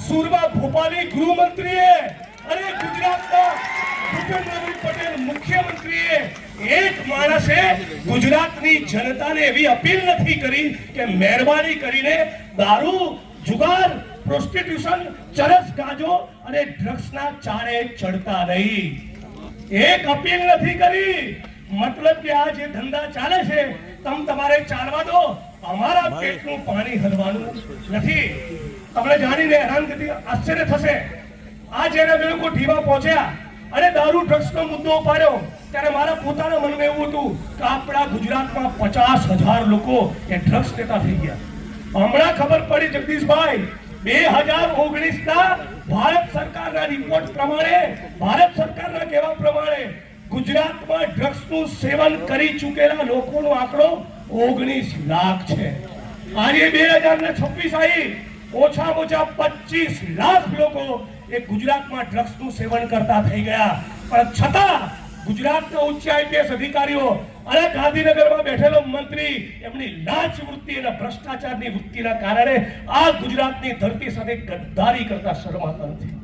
સુરમા ભોપાલી ગૃહમંત્રીએ અને ગુજરાતના ભૂપેન્દ્રભાઈ પટેલ મુખ્યમંત્રીએ એક માણસે ગુજરાતની જનતાને એવી અપીલ નથી કરી કે મહેરબાની કરીને દારૂ, જુગાર, પ્રોસ્ટિટ્યુશન, ચરસ, ગાંજો અને ડ્રગ્સના ચાળે ચડતા નહીં. એક અપીલ નથી કરી. મતલબ કે આ જે ધંધા ચાલે છે તમારે ચાલવા દો, અમારા પેટનું પાણી હલવાનું નથી. તમને જાણીને હેરાનગતિ આશ્ચર્ય થશે. આ જ્યારે અમે લોકો ઢીવા પહોંચ્યા અને દારૂ ડ્રગ્સનો મુદ્દો ઉપાડ્યો ત્યારે મારા પોતાના મનમાં એવું હતું કે આપણા ગુજરાતમાં 50,000 લોકો એ ડ્રગ્સ લેતા થઈ ગયા. હમણાં ખબર પડી જગદીશભાઈ, 2019ના ભારત સરકારના રિપોર્ટ પ્રમાણે, ભારત સરકારના કહેવા પ્રમાણે ગુજરાતમાં ડ્રગ્સનું સેવન કરી ચૂકેલા લોકોનો આંકડો 19 લાખ છે. આજે 2026 આવી, ઓછામાં ઓછા 25 લાખ લોકો એ ગુજરાતમાં ડ્રગ્સનું સેવન કરતા થઈ ગયા. પણ છતાં ગુજરાતના ઉચ્ચ IPS અધિકારીઓ અને ગાંધીનગરમાં બેઠેલો મંત્રી એમની લાંચ વૃત્તિ અને ભ્રષ્ટાચારની વૃત્તિના કારણે આ ગુજરાતની ધરતી સાથે ગદ્દારી કરતા શરમાતા નથી.